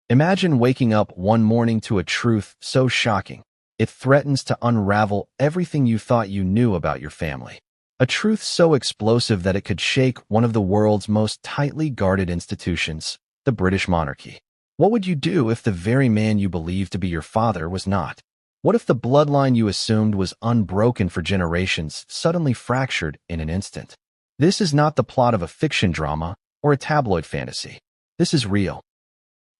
Imagine waking up one morning to a truth so shocking, it threatens to unravel everything you thought you knew about your family. A truth so explosive that it could shake one of the world's most tightly guarded institutions, the British monarchy. What would you do if the very man you believed to be your father was not? What if the bloodline you assumed was unbroken for generations suddenly fractured in an instant? This is not the plot of a fiction drama or a tabloid fantasy. This is real.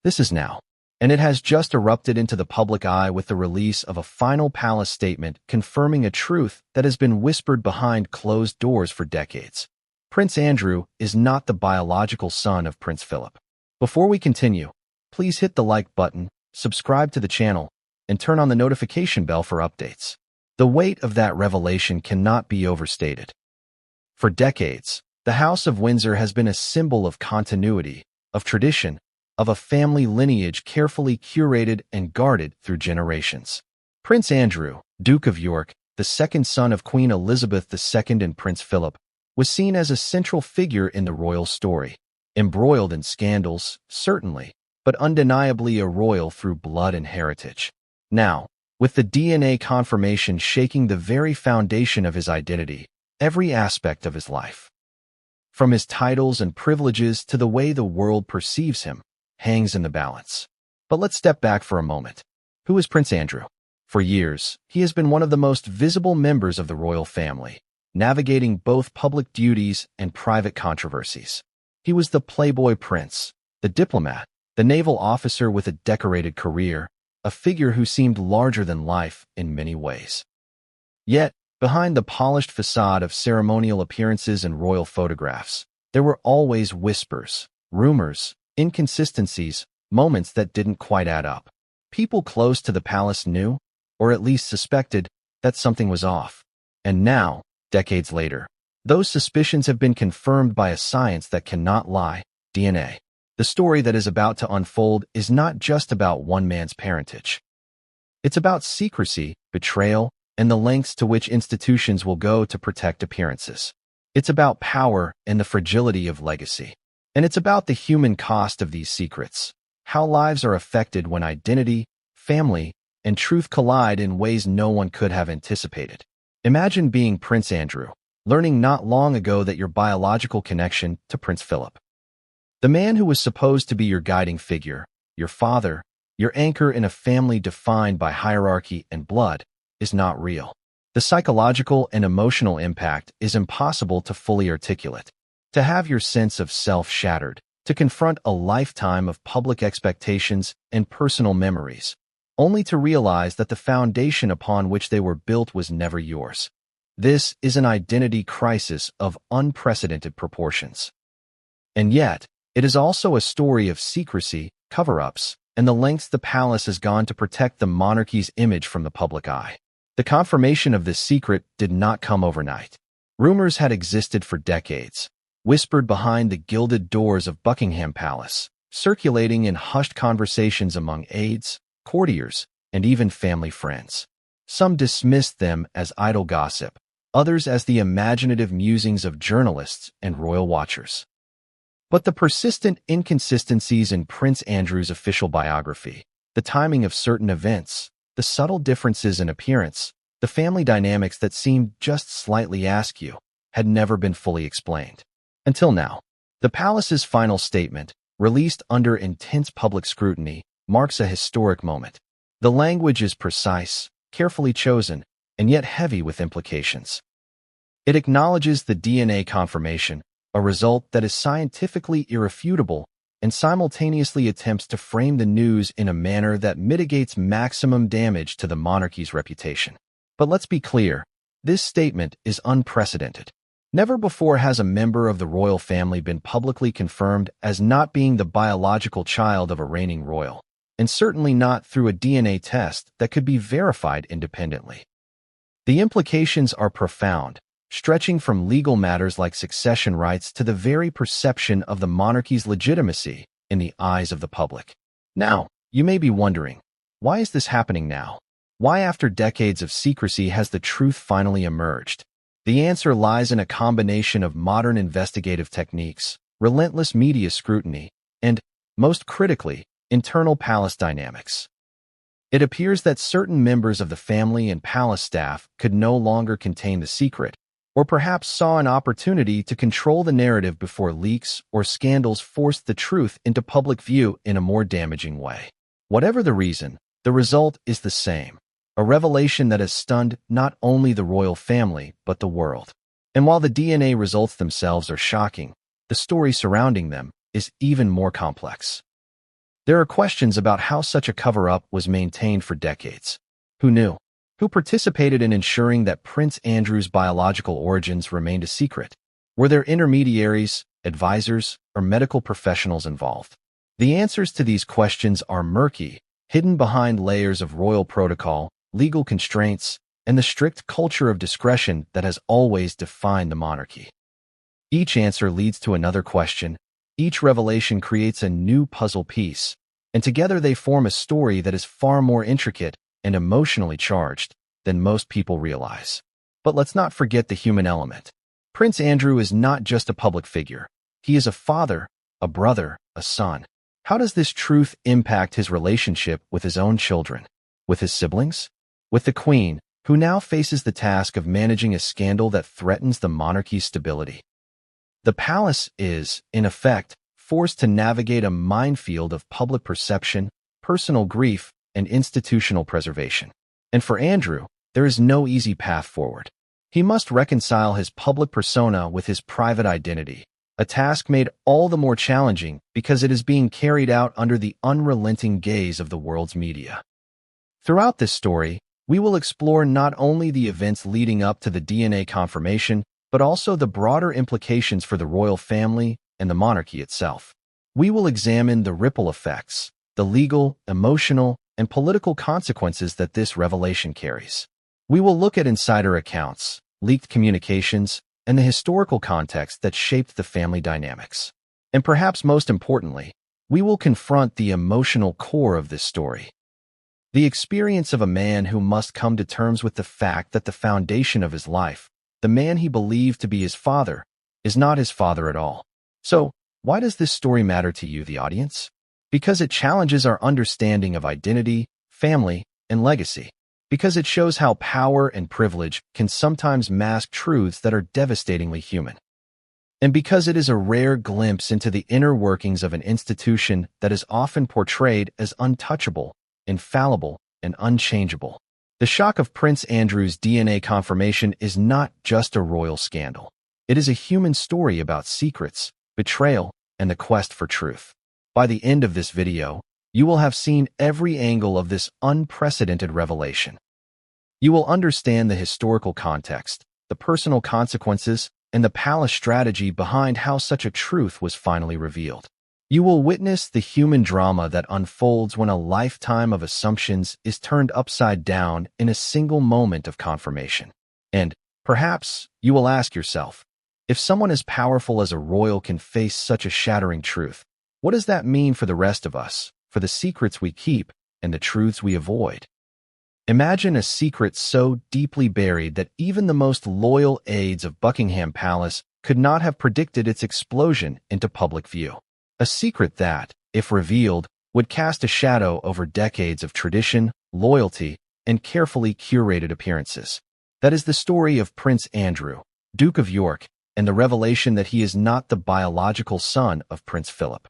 This is now. And it has just erupted into the public eye with the release of a final palace statement confirming a truth that has been whispered behind closed doors for decades. Prince Andrew is not the biological son of Prince Philip. Before we continue, please hit the like button, subscribe to the channel, and turn on the notification bell for updates. The weight of that revelation cannot be overstated. For decades, the House of Windsor has been a symbol of continuity, of tradition, of a family lineage carefully curated and guarded through generations. Prince Andrew, Duke of York, the second son of Queen Elizabeth II and Prince Philip, was seen as a central figure in the royal story, embroiled in scandals, certainly, but undeniably a royal through blood and heritage. Now, with the DNA confirmation shaking the very foundation of his identity, every aspect of his life, from his titles and privileges to the way the world perceives him, hangs in the balance. But let's step back for a moment. Who is Prince Andrew? For years, he has been one of the most visible members of the royal family, navigating both public duties and private controversies. He was the playboy prince, the diplomat, the naval officer with a decorated career, a figure who seemed larger than life in many ways. Yet, behind the polished facade of ceremonial appearances and royal photographs, there were always whispers, rumors, inconsistencies, moments that didn't quite add up. People close to the palace knew, or at least suspected, that something was off. And now, decades later, those suspicions have been confirmed by a science that cannot lie, DNA. The story that is about to unfold is not just about one man's parentage. It's about secrecy, betrayal, and the lengths to which institutions will go to protect appearances. It's about power and the fragility of legacy. And it's about the human cost of these secrets, how lives are affected when identity, family, and truth collide in ways no one could have anticipated. Imagine being Prince Andrew, learning not long ago that your biological connection to Prince Philip, the man who was supposed to be your guiding figure, your father, your anchor in a family defined by hierarchy and blood, is not real. The psychological and emotional impact is impossible to fully articulate. To have your sense of self shattered, to confront a lifetime of public expectations and personal memories, only to realize that the foundation upon which they were built was never yours. This is an identity crisis of unprecedented proportions. And yet, it is also a story of secrecy, cover-ups, and the lengths the palace has gone to protect the monarchy's image from the public eye. The confirmation of this secret did not come overnight. Rumors had existed for decades, whispered behind the gilded doors of Buckingham Palace, circulating in hushed conversations among aides, courtiers, and even family friends. Some dismissed them as idle gossip, others as the imaginative musings of journalists and royal watchers. But the persistent inconsistencies in Prince Andrew's official biography, the timing of certain events, the subtle differences in appearance, the family dynamics that seemed just slightly askew, had never been fully explained. Until now, the palace's final statement, released under intense public scrutiny, marks a historic moment. The language is precise, carefully chosen, and yet heavy with implications. It acknowledges the DNA confirmation, a result that is scientifically irrefutable, and simultaneously attempts to frame the news in a manner that mitigates maximum damage to the monarchy's reputation. But let's be clear, this statement is unprecedented. Never before has a member of the royal family been publicly confirmed as not being the biological child of a reigning royal, and certainly not through a DNA test that could be verified independently. The implications are profound, stretching from legal matters like succession rights to the very perception of the monarchy's legitimacy in the eyes of the public. Now, you may be wondering, why is this happening now? Why, after decades of secrecy, has the truth finally emerged? The answer lies in a combination of modern investigative techniques, relentless media scrutiny, and, most critically, Internal palace dynamics. It appears that certain members of the family and palace staff could no longer contain the secret, or perhaps saw an opportunity to control the narrative before leaks or scandals forced the truth into public view in a more damaging way. Whatever the reason, the result is the same: a revelation that has stunned not only the royal family, but the world. And while the DNA results themselves are shocking, the story surrounding them is even more complex. There are questions about how such a cover-up was maintained for decades. Who knew? Who participated in ensuring that Prince Andrew's biological origins remained a secret? Were there intermediaries, advisors, or medical professionals involved? The answers to these questions are murky, hidden behind layers of royal protocol, legal constraints, and the strict culture of discretion that has always defined the monarchy. Each answer leads to another question. Each revelation creates a new puzzle piece, and together they form a story that is far more intricate and emotionally charged than most people realize. But let's not forget the human element. Prince Andrew is not just a public figure. He is a father, a brother, a son. How does this truth impact his relationship with his own children, with his siblings, with the Queen, who now faces the task of managing a scandal that threatens the monarchy's stability? The palace is, in effect, forced to navigate a minefield of public perception, personal grief, and institutional preservation. And for Andrew, there is no easy path forward. He must reconcile his public persona with his private identity, a task made all the more challenging because it is being carried out under the unrelenting gaze of the world's media. Throughout this story, we will explore not only the events leading up to the DNA confirmation, but also the broader implications for the royal family and the monarchy itself. We will examine the ripple effects, the legal, emotional, and political consequences that this revelation carries. We will look at insider accounts, leaked communications, and the historical context that shaped the family dynamics. And perhaps most importantly, we will confront the emotional core of this story. The experience of a man who must come to terms with the fact that the foundation of his life, the man he believed to be his father, is not his father at all. So, why does this story matter to you, the audience? Because it challenges our understanding of identity, family, and legacy. Because it shows how power and privilege can sometimes mask truths that are devastatingly human. And because it is a rare glimpse into the inner workings of an institution that is often portrayed as untouchable, infallible, and unchangeable. The shock of Prince Andrew's DNA confirmation is not just a royal scandal. It is a human story about secrets, betrayal, and the quest for truth. By the end of this video, you will have seen every angle of this unprecedented revelation. You will understand the historical context, the personal consequences, and the palace strategy behind how such a truth was finally revealed. You will witness the human drama that unfolds when a lifetime of assumptions is turned upside down in a single moment of confirmation. And, perhaps, you will ask yourself, if someone as powerful as a royal can face such a shattering truth, what does that mean for the rest of us, for the secrets we keep and the truths we avoid? Imagine a secret so deeply buried that even the most loyal aides of Buckingham Palace could not have predicted its explosion into public view. A secret that, if revealed, would cast a shadow over decades of tradition, loyalty, and carefully curated appearances. That is the story of Prince Andrew, Duke of York, and the revelation that he is not the biological son of Prince Philip.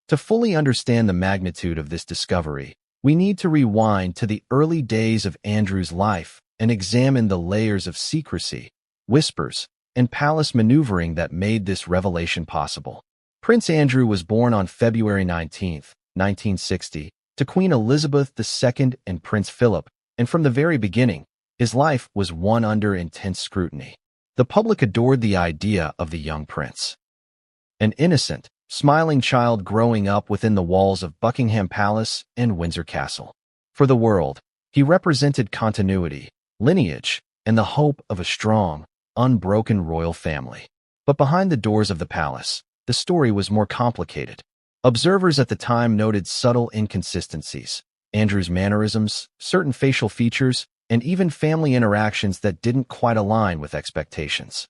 To fully understand the magnitude of this discovery, we need to rewind to the early days of Andrew's life and examine the layers of secrecy, whispers, and palace maneuvering that made this revelation possible. Prince Andrew was born on February 19, 1960, to Queen Elizabeth II and Prince Philip, and from the very beginning, his life was one under intense scrutiny. The public adored the idea of the young prince. An innocent, smiling child growing up within the walls of Buckingham Palace and Windsor Castle. For the world, he represented continuity, lineage, and the hope of a strong, unbroken royal family. But behind the doors of the palace, the story was more complicated. Observers at the time noted subtle inconsistencies, Andrew's mannerisms, certain facial features, and even family interactions that didn't quite align with expectations.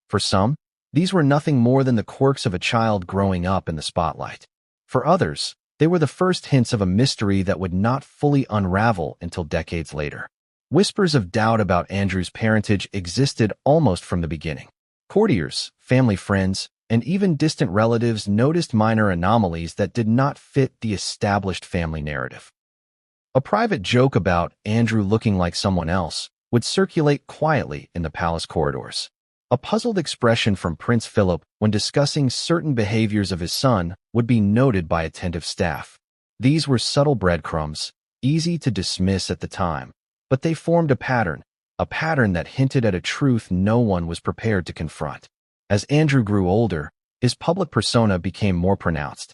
For some, these were nothing more than the quirks of a child growing up in the spotlight. For others, They were the first hints of a mystery that would not fully unravel until decades later. Whispers of doubt about Andrew's parentage existed almost from the beginning. Courtiers, family friends, and even distant relatives noticed minor anomalies that did not fit the established family narrative. A private joke about Andrew looking like someone else would circulate quietly in the palace corridors. A puzzled expression from Prince Philip when discussing certain behaviors of his son would be noted by attentive staff. These were subtle breadcrumbs, easy to dismiss at the time, but they formed a pattern that hinted at a truth no one was prepared to confront. As Andrew grew older, his public persona became more pronounced.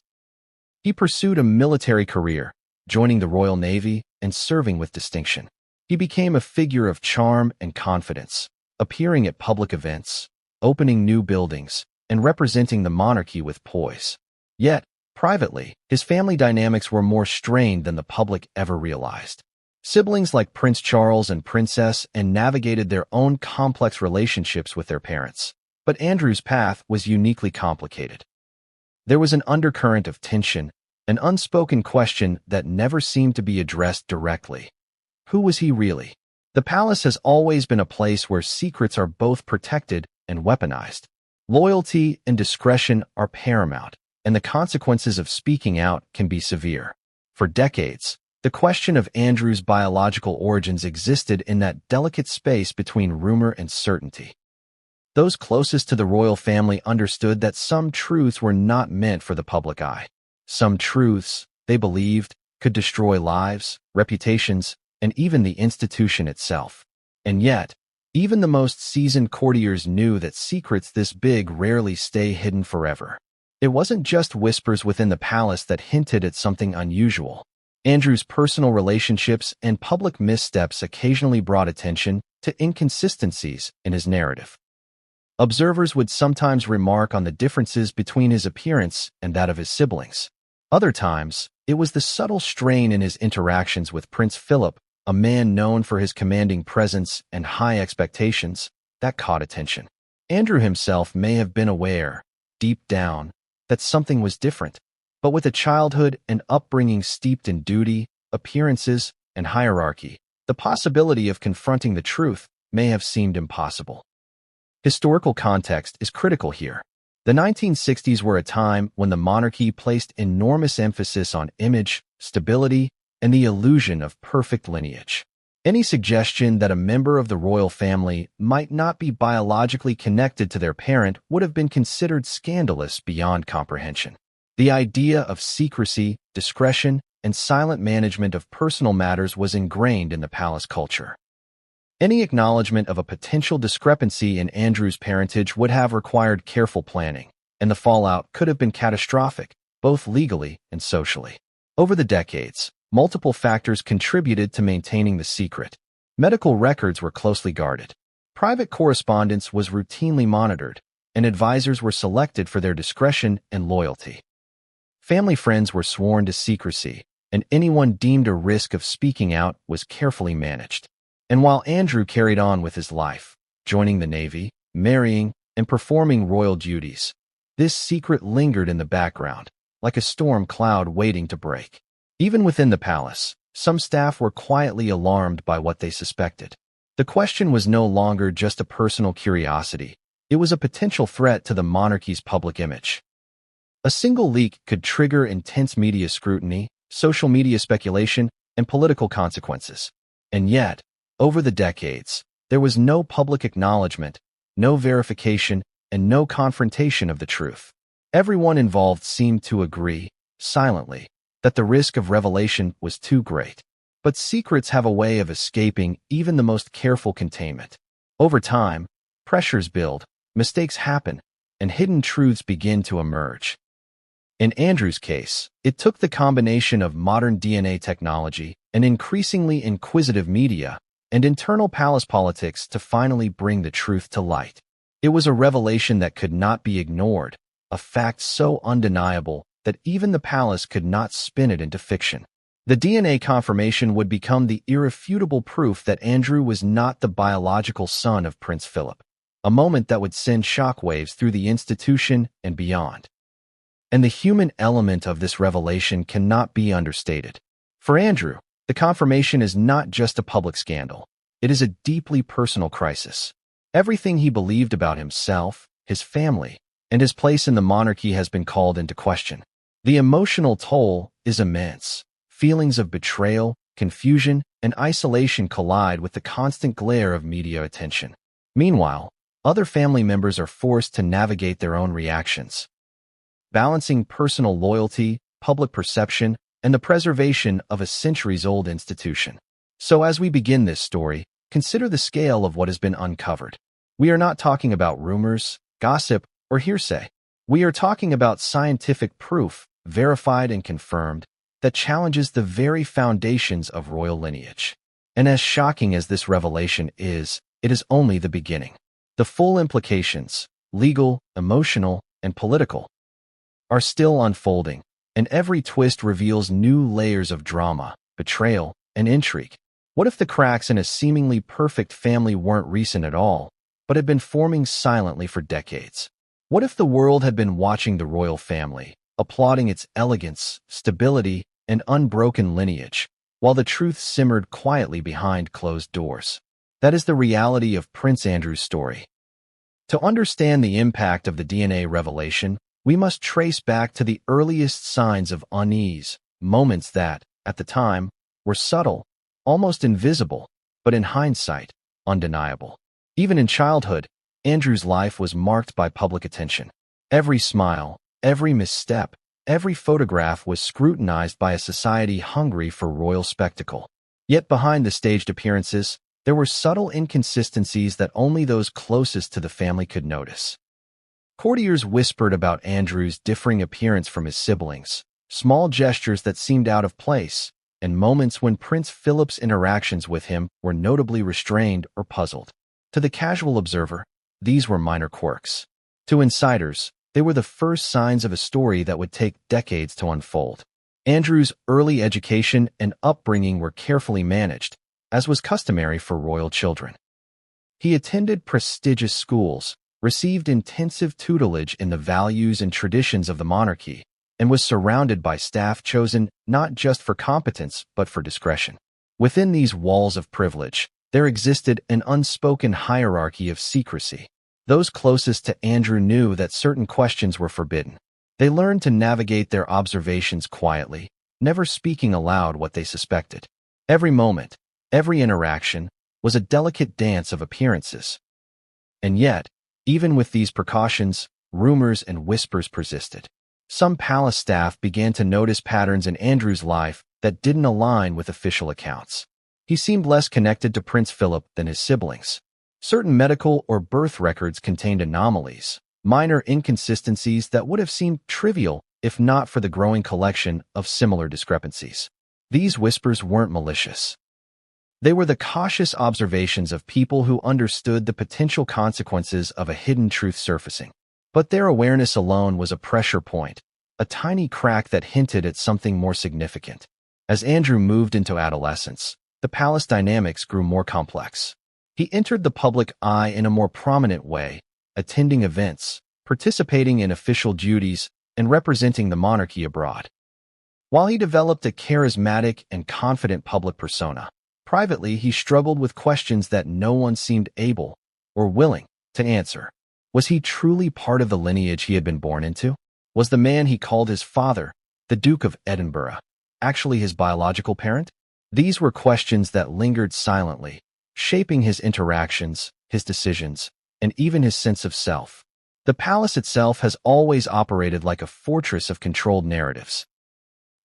He pursued a military career, joining the Royal Navy and serving with distinction. He became a figure of charm and confidence, appearing at public events, opening new buildings, and representing the monarchy with poise. Yet, privately, his family dynamics were more strained than the public ever realized. Siblings like Prince Charles and Princess Anne navigated their own complex relationships with their parents, but Andrew's path was uniquely complicated. There was an undercurrent of tension, an unspoken question that never seemed to be addressed directly. Who was he really? The palace has always been a place where secrets are both protected and weaponized. Loyalty and discretion are paramount, and the consequences of speaking out can be severe. For decades, the question of Andrew's biological origins existed in that delicate space between rumor and certainty. Those closest to the royal family understood that some truths were not meant for the public eye. Some truths, they believed, could destroy lives, reputations, and even the institution itself. And yet, even the most seasoned courtiers knew that secrets this big rarely stay hidden forever. It wasn't just whispers within the palace that hinted at something unusual. Andrew's personal relationships and public missteps occasionally brought attention to inconsistencies in his narrative. Observers would sometimes remark on the differences between his appearance and that of his siblings. Other times, it was the subtle strain in his interactions with Prince Philip, a man known for his commanding presence and high expectations, that caught attention. Andrew himself may have been aware, deep down, that something was different, but with a childhood and upbringing steeped in duty, appearances, and hierarchy, the possibility of confronting the truth may have seemed impossible. Historical context is critical here. The 1960s were a time when the monarchy placed enormous emphasis on image, stability, and the illusion of perfect lineage. Any suggestion that a member of the royal family might not be biologically connected to their parent would have been considered scandalous beyond comprehension. The idea of secrecy, discretion, and silent management of personal matters was ingrained in the palace culture. Any acknowledgement of a potential discrepancy in Andrew's parentage would have required careful planning, and the fallout could have been catastrophic, both legally and socially. Over the decades, multiple factors contributed to maintaining the secret. Medical records were closely guarded. Private correspondence was routinely monitored, and advisors were selected for their discretion and loyalty. Family friends were sworn to secrecy, and anyone deemed a risk of speaking out was carefully managed. And while Andrew carried on with his life, joining the Navy, marrying, and performing royal duties, this secret lingered in the background, like a storm cloud waiting to break. Even within the palace, some staff were quietly alarmed by what they suspected. The question was no longer just a personal curiosity. It was a potential threat to the monarchy's public image. A single leak could trigger intense media scrutiny, social media speculation, and political consequences. And yet, over the decades, there was no public acknowledgement, no verification, and no confrontation of the truth. Everyone involved seemed to agree, silently, that the risk of revelation was too great. But secrets have a way of escaping even the most careful containment. Over time, pressures build, mistakes happen, and hidden truths begin to emerge. In Andrew's case, it took the combination of modern DNA technology, an increasingly inquisitive media, and internal palace politics to finally bring the truth to light. It was a revelation that could not be ignored, a fact so undeniable that even the palace could not spin it into fiction. The DNA confirmation would become the irrefutable proof that Andrew was not the biological son of Prince Philip, a moment that would send shockwaves through the institution and beyond. And the human element of this revelation cannot be understated. For Andrew, the confirmation is not just a public scandal. It is a deeply personal crisis. Everything he believed about himself, his family, and his place in the monarchy has been called into question. The emotional toll is immense. Feelings of betrayal, confusion, and isolation collide with the constant glare of media attention. Meanwhile, other family members are forced to navigate their own reactions, balancing personal loyalty, public perception, and the preservation of a centuries-old institution. So as we begin this story, consider the scale of what has been uncovered. We are not talking about rumors, gossip, or hearsay. We are talking about scientific proof, verified and confirmed, that challenges the very foundations of royal lineage. And as shocking as this revelation is, it is only the beginning. The full implications, legal, emotional, and political, are still unfolding, and every twist reveals new layers of drama, betrayal, and intrigue. What if the cracks in a seemingly perfect family weren't recent at all, but had been forming silently for decades? What if the world had been watching the royal family, applauding its elegance, stability, and unbroken lineage, while the truth simmered quietly behind closed doors? That is the reality of Prince Andrew's story. To understand the impact of the DNA revelation, we must trace back to the earliest signs of unease, moments that, at the time, were subtle, almost invisible, but in hindsight, undeniable. Even in childhood, Andrew's life was marked by public attention. Every smile, every misstep, every photograph was scrutinized by a society hungry for royal spectacle. Yet behind the staged appearances, there were subtle inconsistencies that only those closest to the family could notice. Courtiers whispered about Andrew's differing appearance from his siblings, small gestures that seemed out of place, and moments when Prince Philip's interactions with him were notably restrained or puzzled. To the casual observer, these were minor quirks. To insiders, they were the first signs of a story that would take decades to unfold. Andrew's early education and upbringing were carefully managed, as was customary for royal children. He attended prestigious schools, received intensive tutelage in the values and traditions of the monarchy, and was surrounded by staff chosen not just for competence but for discretion. Within these walls of privilege, there existed an unspoken hierarchy of secrecy. Those closest to Andrew knew that certain questions were forbidden. They learned to navigate their observations quietly, never speaking aloud what they suspected. Every moment, every interaction, was a delicate dance of appearances. And yet, even with these precautions, rumors and whispers persisted. Some palace staff began to notice patterns in Andrew's life that didn't align with official accounts. He seemed less connected to Prince Philip than his siblings. Certain medical or birth records contained anomalies, minor inconsistencies that would have seemed trivial if not for the growing collection of similar discrepancies. These whispers weren't malicious. They were the cautious observations of people who understood the potential consequences of a hidden truth surfacing. But their awareness alone was a pressure point, a tiny crack that hinted at something more significant. As Andrew moved into adolescence, the palace dynamics grew more complex. He entered the public eye in a more prominent way, attending events, participating in official duties, and representing the monarchy abroad. While he developed a charismatic and confident public persona, privately he struggled with questions that no one seemed able or willing to answer. Was he truly part of the lineage he had been born into? Was the man he called his father, the Duke of Edinburgh, actually his biological parent? These were questions that lingered silently, shaping his interactions, his decisions, and even his sense of self. The palace itself has always operated like a fortress of controlled narratives.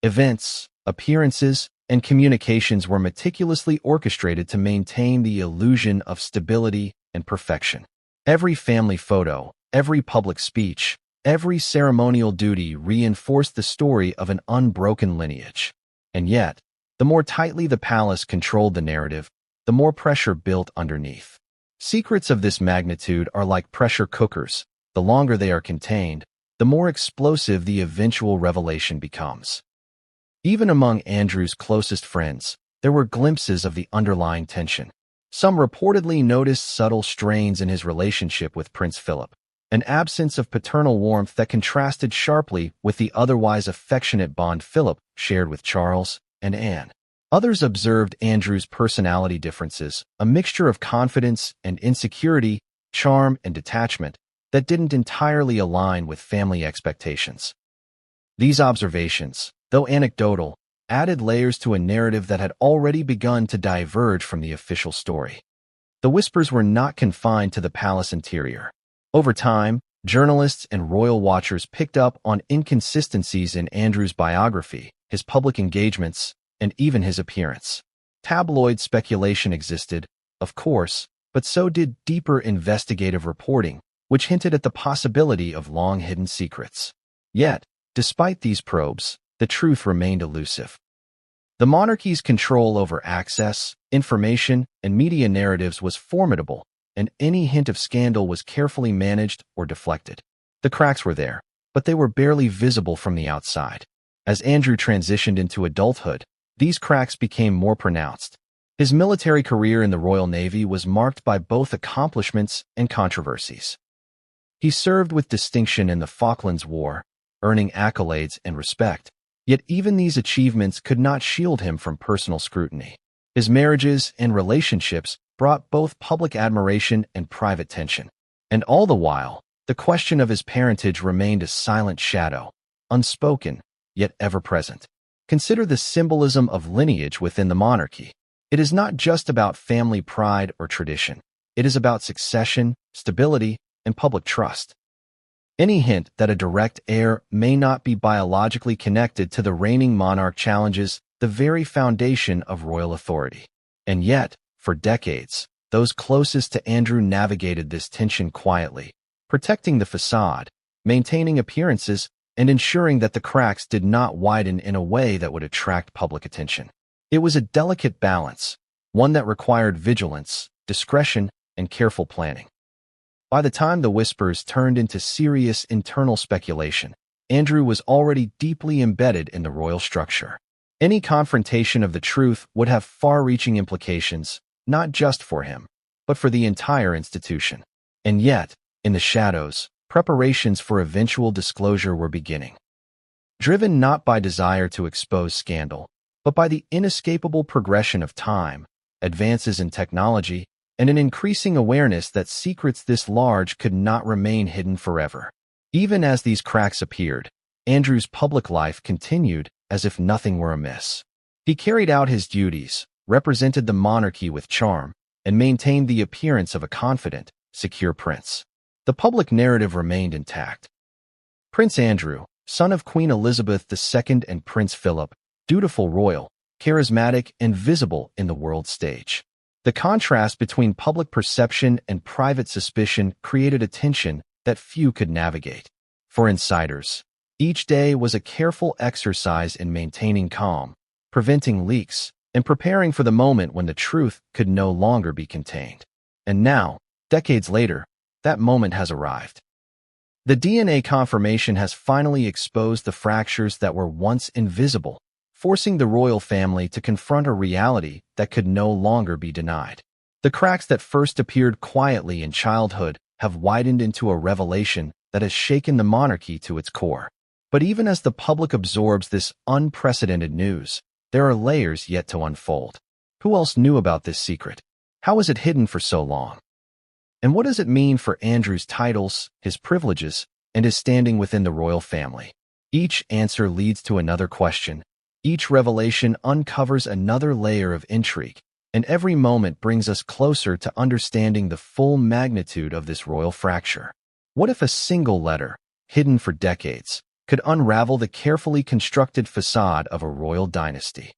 Events, appearances, and communications were meticulously orchestrated to maintain the illusion of stability and perfection. Every family photo, every public speech, every ceremonial duty reinforced the story of an unbroken lineage. And yet, the more tightly the palace controlled the narrative, the more pressure built underneath. Secrets of this magnitude are like pressure cookers. The longer they are contained, the more explosive the eventual revelation becomes. Even among Andrew's closest friends, there were glimpses of the underlying tension. Some reportedly noticed subtle strains in his relationship with Prince Philip. an absence of paternal warmth that contrasted sharply with the otherwise affectionate bond Philip shared with Charles and Anne. Others observed Andrew's personality differences, a mixture of confidence and insecurity, charm and detachment, that didn't entirely align with family expectations. These observations, though anecdotal, added layers to a narrative that had already begun to diverge from the official story. The whispers were not confined to the palace interior. Over time, journalists and royal watchers picked up on inconsistencies in Andrew's biography, his public engagements, and even his appearance. Tabloid speculation existed, of course, but so did deeper investigative reporting, which hinted at the possibility of long-hidden secrets. Yet, despite these probes, the truth remained elusive. The monarchy's control over access, information, and media narratives was formidable, and any hint of scandal was carefully managed or deflected. The cracks were there, but they were barely visible from the outside. As Andrew transitioned into adulthood, these cracks became more pronounced. His military career in the Royal Navy was marked by both accomplishments and controversies. He served with distinction in the Falklands War, earning accolades and respect, yet even these achievements could not shield him from personal scrutiny. His marriages and relationships brought both public admiration and private tension. And all the while, the question of his parentage remained a silent shadow, unspoken, yet ever-present. Consider the symbolism of lineage within the monarchy. It is not just about family pride or tradition. It is about succession, stability, and public trust. Any hint that a direct heir may not be biologically connected to the reigning monarch challenges the very foundation of royal authority. And yet, for decades, those closest to Andrew navigated this tension quietly, protecting the facade, maintaining appearances, and ensuring that the cracks did not widen in a way that would attract public attention. It was a delicate balance, one that required vigilance, discretion, and careful planning. By the time the whispers turned into serious internal speculation, Andrew was already deeply embedded in the royal structure. Any confrontation of the truth would have far-reaching implications, not just for him, but for the entire institution. And yet, in the shadows, preparations for eventual disclosure were beginning. Driven not by desire to expose scandal, but by the inescapable progression of time, advances in technology, and an increasing awareness that secrets this large could not remain hidden forever. Even as these cracks appeared, Andrew's public life continued as if nothing were amiss. He carried out his duties, represented the monarchy with charm, and maintained the appearance of a confident, secure prince. The public narrative remained intact. Prince Andrew, son of Queen Elizabeth II and Prince Philip, dutiful royal, charismatic, and visible in the world stage. The contrast between public perception and private suspicion created a tension that few could navigate. For insiders, each day was a careful exercise in maintaining calm, preventing leaks, and preparing for the moment when the truth could no longer be contained. And now, decades later, that moment has arrived. The DNA confirmation has finally exposed the fractures that were once invisible, forcing the royal family to confront a reality that could no longer be denied. The cracks that first appeared quietly in childhood have widened into a revelation that has shaken the monarchy to its core. But even as the public absorbs this unprecedented news, there are layers yet to unfold. Who else knew about this secret? How was it hidden for so long? And what does it mean for Andrew's titles, his privileges, and his standing within the royal family? Each answer leads to another question. Each revelation uncovers another layer of intrigue, and every moment brings us closer to understanding the full magnitude of this royal fracture. What if a single letter, hidden for decades, could unravel the carefully constructed facade of a royal dynasty?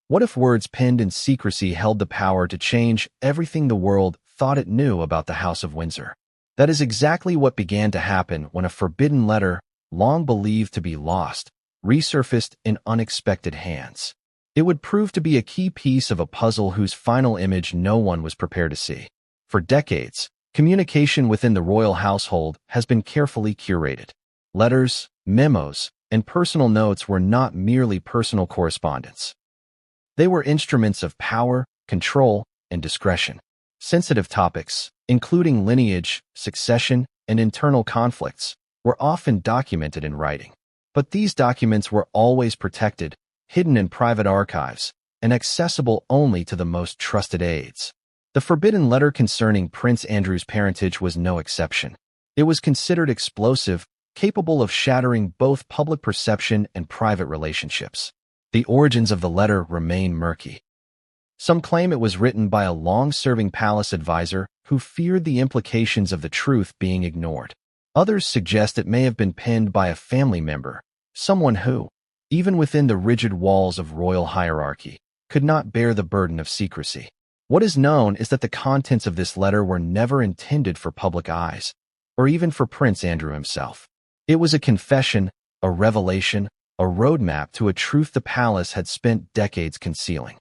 What if words penned in secrecy held the power to change everything the world thought it knew about the House of Windsor? That is exactly what began to happen when a forbidden letter, long believed to be lost, resurfaced in unexpected hands. It would prove to be a key piece of a puzzle whose final image no one was prepared to see. For decades, communication within the royal household has been carefully curated. Letters, memos, and personal notes were not merely personal correspondence. They were instruments of power, control, and discretion. Sensitive topics, including lineage, succession, and internal conflicts were often documented in writing. But these documents were always protected, hidden in private archives, and accessible only to the most trusted aides. The forbidden letter concerning Prince Andrew's parentage was no exception. It was considered explosive, capable of shattering both public perception and private relationships. The origins of the letter remain murky. Some claim it was written by a long-serving palace advisor who feared the implications of the truth being ignored. Others suggest it may have been penned by a family member, someone who, even within the rigid walls of royal hierarchy, could not bear the burden of secrecy. What is known is that the contents of this letter were never intended for public eyes, or even for Prince Andrew himself. It was a confession, a revelation, a roadmap to a truth the palace had spent decades concealing.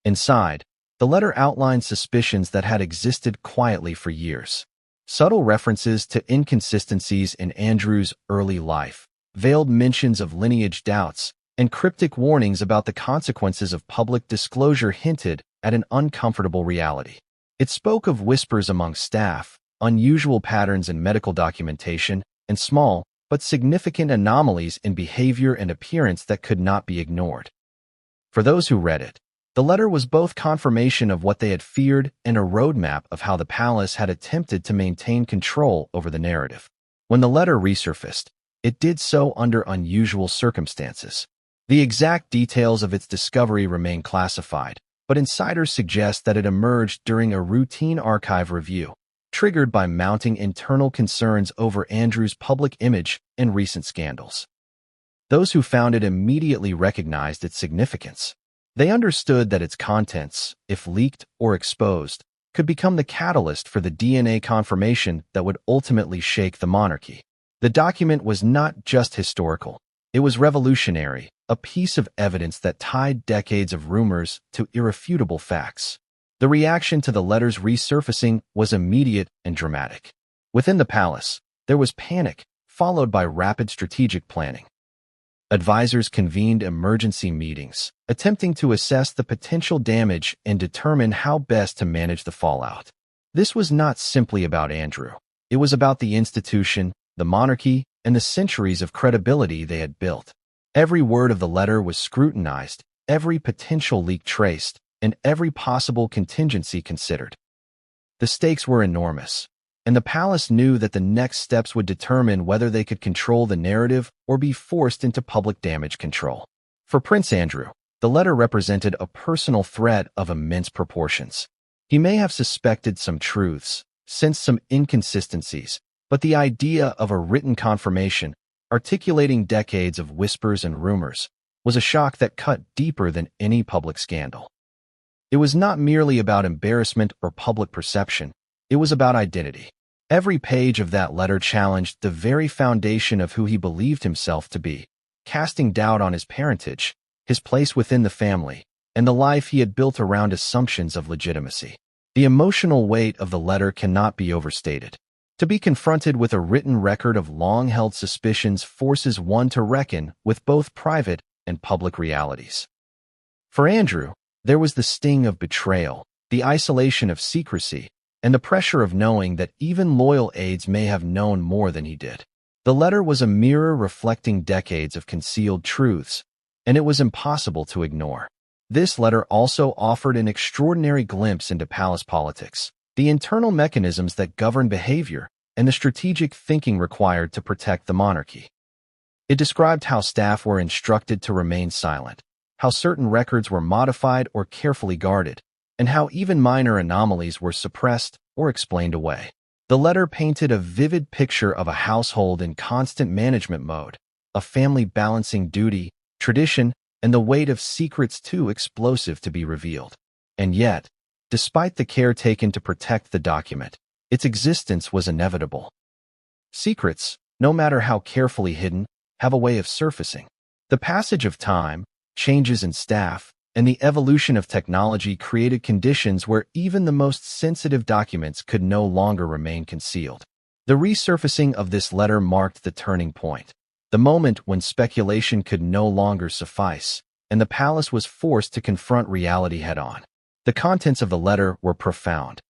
Inside, the letter outlined suspicions that had existed quietly for years. Subtle references to inconsistencies in Andrew's early life, veiled mentions of lineage doubts, and cryptic warnings about the consequences of public disclosure hinted at an uncomfortable reality. It spoke of whispers among staff, unusual patterns in medical documentation, and small but significant anomalies in behavior and appearance that could not be ignored. For those who read it, the letter was both confirmation of what they had feared and a roadmap of how the palace had attempted to maintain control over the narrative. When the letter resurfaced, it did so under unusual circumstances. The exact details of its discovery remain classified, but insiders suggest that it emerged during a routine archive review, triggered by mounting internal concerns over Andrew's public image and recent scandals. Those who found it immediately recognized its significance. They understood that its contents, if leaked or exposed, could become the catalyst for the DNA confirmation that would ultimately shake the monarchy. The document was not just historical. It was revolutionary, a piece of evidence that tied decades of rumors to irrefutable facts. The reaction to the letter's resurfacing was immediate and dramatic. Within the palace, there was panic, followed by rapid strategic planning. Advisors convened emergency meetings, attempting to assess the potential damage and determine how best to manage the fallout. This was not simply about Andrew. It was about the institution, the monarchy, and the centuries of credibility they had built. Every word of the letter was scrutinized, every potential leak traced, and every possible contingency considered. The stakes were enormous, and the palace knew that the next steps would determine whether they could control the narrative or be forced into public damage control. For Prince Andrew, the letter represented a personal threat of immense proportions. He may have suspected some truths, sensed some inconsistencies, but the idea of a written confirmation, articulating decades of whispers and rumors, was a shock that cut deeper than any public scandal. It was not merely about embarrassment or public perception. It was about identity. Every page of that letter challenged the very foundation of who he believed himself to be, casting doubt on his parentage, his place within the family, and the life he had built around assumptions of legitimacy. The emotional weight of the letter cannot be overstated. To be confronted with a written record of long-held suspicions forces one to reckon with both private and public realities. For Andrew, there was the sting of betrayal, the isolation of secrecy, and the pressure of knowing that even loyal aides may have known more than he did. The letter was a mirror reflecting decades of concealed truths, and it was impossible to ignore. This letter also offered an extraordinary glimpse into palace politics, the internal mechanisms that govern behavior, and the strategic thinking required to protect the monarchy. It described how staff were instructed to remain silent, how certain records were modified or carefully guarded, and how even minor anomalies were suppressed or explained away. The letter painted a vivid picture of a household in constant management mode, a family balancing duty, tradition, and the weight of secrets too explosive to be revealed. And yet, despite the care taken to protect the document, its existence was inevitable. Secrets, no matter how carefully hidden, have a way of surfacing. The passage of time, changes in staff, and the evolution of technology created conditions where even the most sensitive documents could no longer remain concealed. The resurfacing of this letter marked the turning point, the moment when speculation could no longer suffice, and the palace was forced to confront reality head-on. The contents of the letter were profound.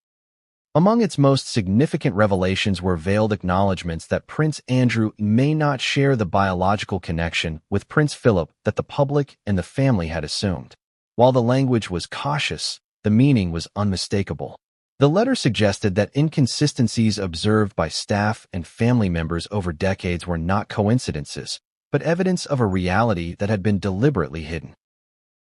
Among its most significant revelations were veiled acknowledgments that Prince Andrew may not share the biological connection with Prince Philip that the public and the family had assumed. While the language was cautious, the meaning was unmistakable. The letter suggested that inconsistencies observed by staff and family members over decades were not coincidences, but evidence of a reality that had been deliberately hidden.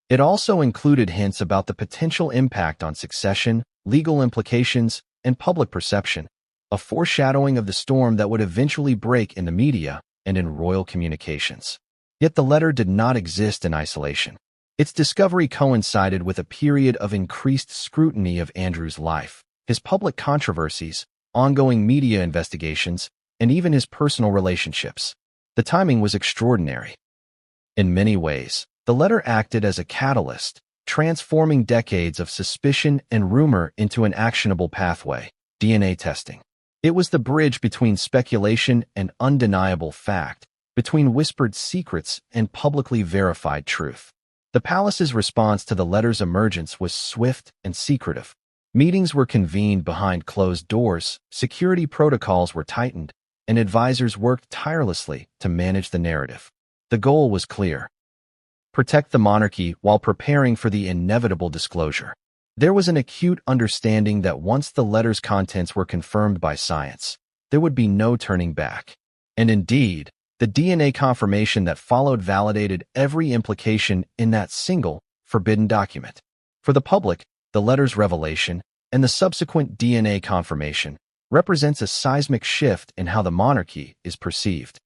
It also included hints about the potential impact on succession, legal implications, and public perception, a foreshadowing of the storm that would eventually break in the media and in royal communications. Yet the letter did not exist in isolation. Its discovery coincided with a period of increased scrutiny of Andrew's life, his public controversies, ongoing media investigations, and even his personal relationships. The timing was extraordinary. In many ways, the letter acted as a catalyst, transforming decades of suspicion and rumor into an actionable pathway: DNA testing. It was the bridge between speculation and undeniable fact, between whispered secrets and publicly verified truth. The palace's response to the letter's emergence was swift and secretive. Meetings were convened behind closed doors, security protocols were tightened, and advisors worked tirelessly to manage the narrative. The goal was clear: protect the monarchy while preparing for the inevitable disclosure. There was an acute understanding that once the letter's contents were confirmed by science, there would be no turning back. And indeed, the DNA confirmation that followed validated every implication in that single, forbidden document. For the public, the letter's revelation, and the subsequent DNA confirmation, represents a seismic shift in how the monarchy is perceived.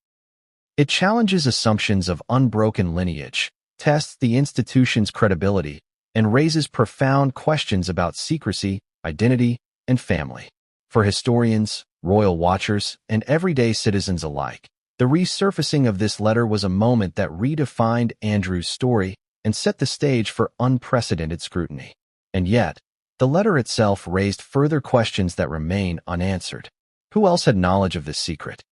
It challenges assumptions of unbroken lineage, tests the institution's credibility, and raises profound questions about secrecy, identity, and family. For historians, royal watchers, and everyday citizens alike, the resurfacing of this letter was a moment that redefined Andrew's story and set the stage for unprecedented scrutiny. And yet, the letter itself raised further questions that remain unanswered. Who else had knowledge of this secret?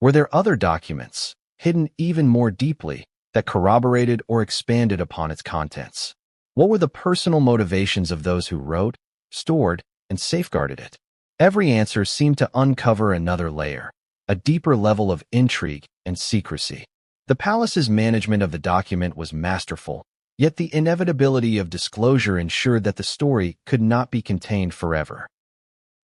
Were there other documents, hidden even more deeply, that corroborated or expanded upon its contents? What were the personal motivations of those who wrote, stored, and safeguarded it? Every answer seemed to uncover another layer, a deeper level of intrigue and secrecy. The palace's management of the document was masterful, yet the inevitability of disclosure ensured that the story could not be contained forever.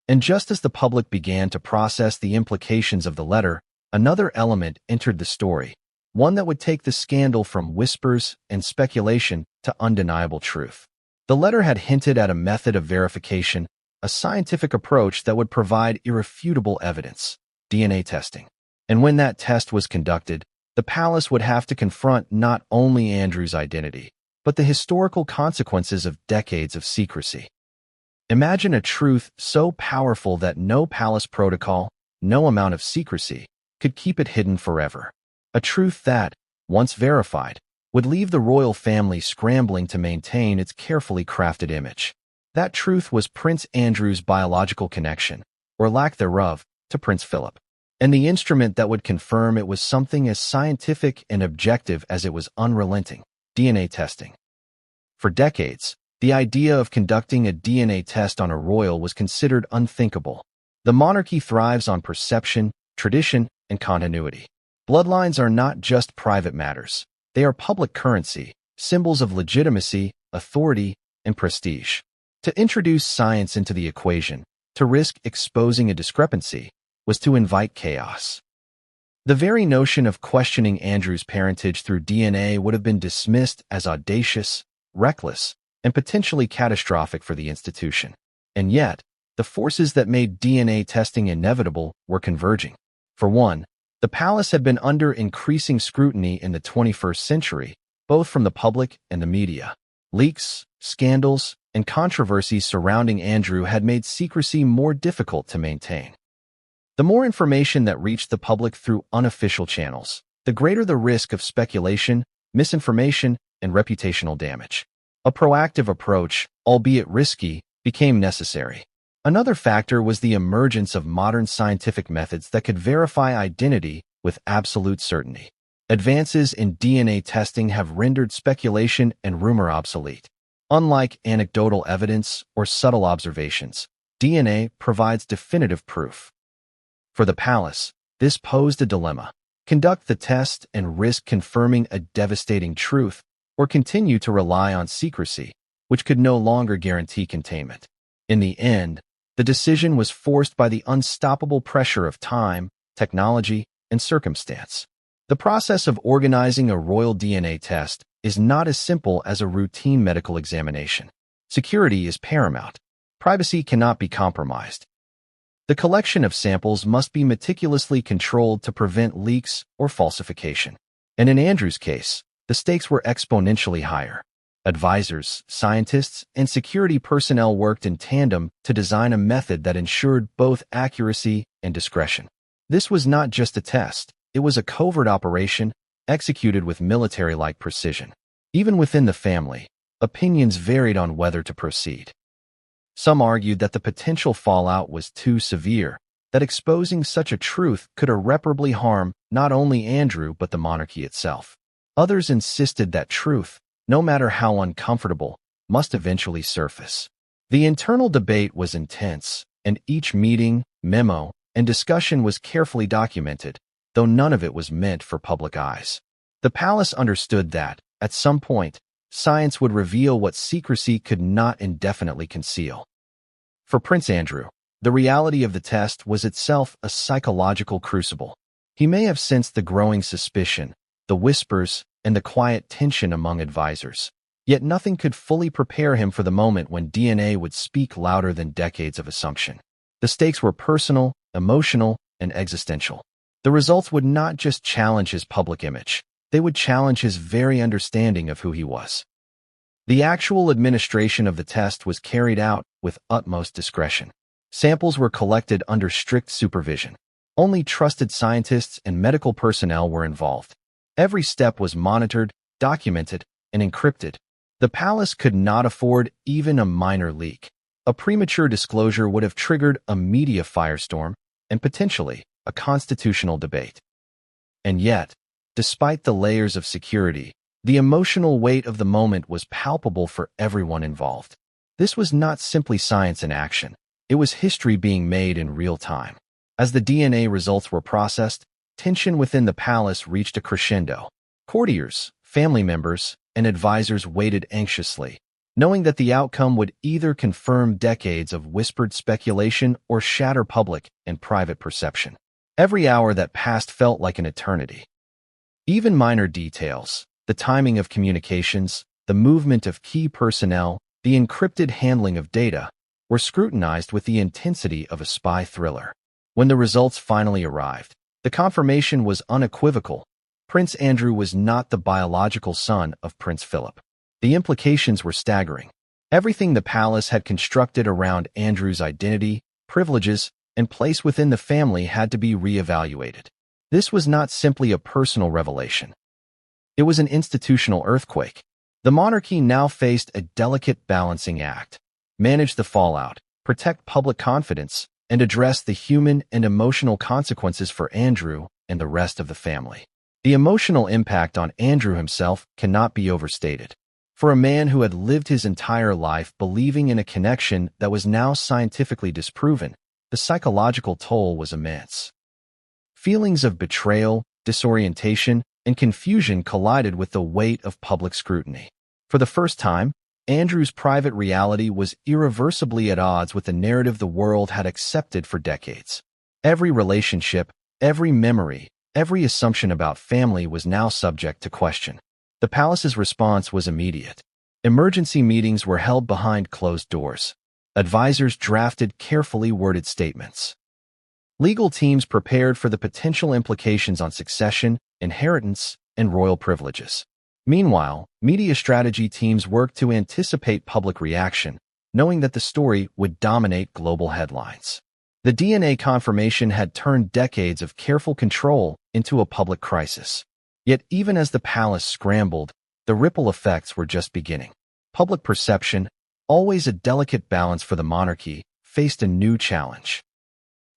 And just as the public began to process the implications of the letter, another element entered the story, one that would take the scandal from whispers and speculation to undeniable truth. The letter had hinted at a method of verification, a scientific approach that would provide irrefutable evidence: DNA testing. And when that test was conducted, the palace would have to confront not only Andrew's identity, but the historical consequences of decades of secrecy. Imagine a truth so powerful that no palace protocol, no amount of secrecy, could keep it hidden forever. A truth that, once verified, would leave the royal family scrambling to maintain its carefully crafted image. That truth was Prince Andrew's biological connection, or lack thereof, to Prince Philip, and the instrument that would confirm it was something as scientific and objective as it was unrelenting: DNA testing. For decades, the idea of conducting a DNA test on a royal was considered unthinkable. The monarchy thrives on perception, tradition, and continuity. Bloodlines are not just private matters. They are public currency, symbols of legitimacy, authority, and prestige. To introduce science into the equation, to risk exposing a discrepancy, was to invite chaos. The very notion of questioning Andrew's parentage through DNA would have been dismissed as audacious, reckless, and potentially catastrophic for the institution. And yet, the forces that made DNA testing inevitable were converging. For one, the palace had been under increasing scrutiny in the 21st century, both from the public and the media. Leaks, scandals, and controversies surrounding Andrew had made secrecy more difficult to maintain. The more information that reached the public through unofficial channels, the greater the risk of speculation, misinformation, and reputational damage. A proactive approach, albeit risky, became necessary. Another factor was the emergence of modern scientific methods that could verify identity with absolute certainty. Advances in DNA testing have rendered speculation and rumor obsolete. Unlike anecdotal evidence or subtle observations, DNA provides definitive proof. For the palace, this posed a dilemma: conduct the test and risk confirming a devastating truth, or continue to rely on secrecy, which could no longer guarantee containment. In the end, the decision was forced by the unstoppable pressure of time, technology, and circumstance. The process of organizing a royal DNA test is not as simple as a routine medical examination. Security is paramount. Privacy cannot be compromised. The collection of samples must be meticulously controlled to prevent leaks or falsification. And in Andrew's case, the stakes were exponentially higher. Advisors, scientists, and security personnel worked in tandem to design a method that ensured both accuracy and discretion. This was not just a test, it was a covert operation executed with military-like precision. Even within the family, opinions varied on whether to proceed. Some argued that the potential fallout was too severe, that exposing such a truth could irreparably harm not only Andrew but the monarchy itself. Others insisted that truth, no matter how uncomfortable, must eventually surface. The internal debate was intense, and each meeting, memo, and discussion was carefully documented, though none of it was meant for public eyes. The palace understood that, at some point, science would reveal what secrecy could not indefinitely conceal. For Prince Andrew, the reality of the test was itself a psychological crucible. He may have sensed the growing suspicion, the whispers, and the quiet tension among advisors. Yet nothing could fully prepare him for the moment when DNA would speak louder than decades of assumption. The stakes were personal, emotional, and existential. The results would not just challenge his public image, they would challenge his very understanding of who he was. The actual administration of the test was carried out with utmost discretion. Samples were collected under strict supervision. Only trusted scientists and medical personnel were involved. Every step was monitored, documented, and encrypted. The palace could not afford even a minor leak. A premature disclosure would have triggered a media firestorm and potentially a constitutional debate. And yet, despite the layers of security, the emotional weight of the moment was palpable for everyone involved. This was not simply science in action. It was history being made in real time. As the DNA results were processed, tension within the palace reached a crescendo. Courtiers, family members, and advisors waited anxiously, knowing that the outcome would either confirm decades of whispered speculation or shatter public and private perception. Every hour that passed felt like an eternity. Even minor details, the timing of communications, the movement of key personnel, the encrypted handling of data, were scrutinized with the intensity of a spy thriller. When the results finally arrived, the confirmation was unequivocal. Prince Andrew was not the biological son of Prince Philip. The implications were staggering. Everything the palace had constructed around Andrew's identity, privileges, and place within the family had to be reevaluated. This was not simply a personal revelation. It was an institutional earthquake. The monarchy now faced a delicate balancing act: manage the fallout, protect public confidence, and address the human and emotional consequences for Andrew and the rest of the family. The emotional impact on Andrew himself cannot be overstated. For a man who had lived his entire life believing in a connection that was now scientifically disproven, the psychological toll was immense. Feelings of betrayal, disorientation, and confusion collided with the weight of public scrutiny. For the first time, Andrew's private reality was irreversibly at odds with the narrative the world had accepted for decades. Every relationship, every memory, every assumption about family was now subject to question. The palace's response was immediate. Emergency meetings were held behind closed doors. Advisors drafted carefully worded statements. Legal teams prepared for the potential implications on succession, inheritance, and royal privileges. Meanwhile, media strategy teams worked to anticipate public reaction, knowing that the story would dominate global headlines. The DNA confirmation had turned decades of careful control into a public crisis. Yet even as the palace scrambled, the ripple effects were just beginning. Public perception, always a delicate balance for the monarchy, faced a new challenge.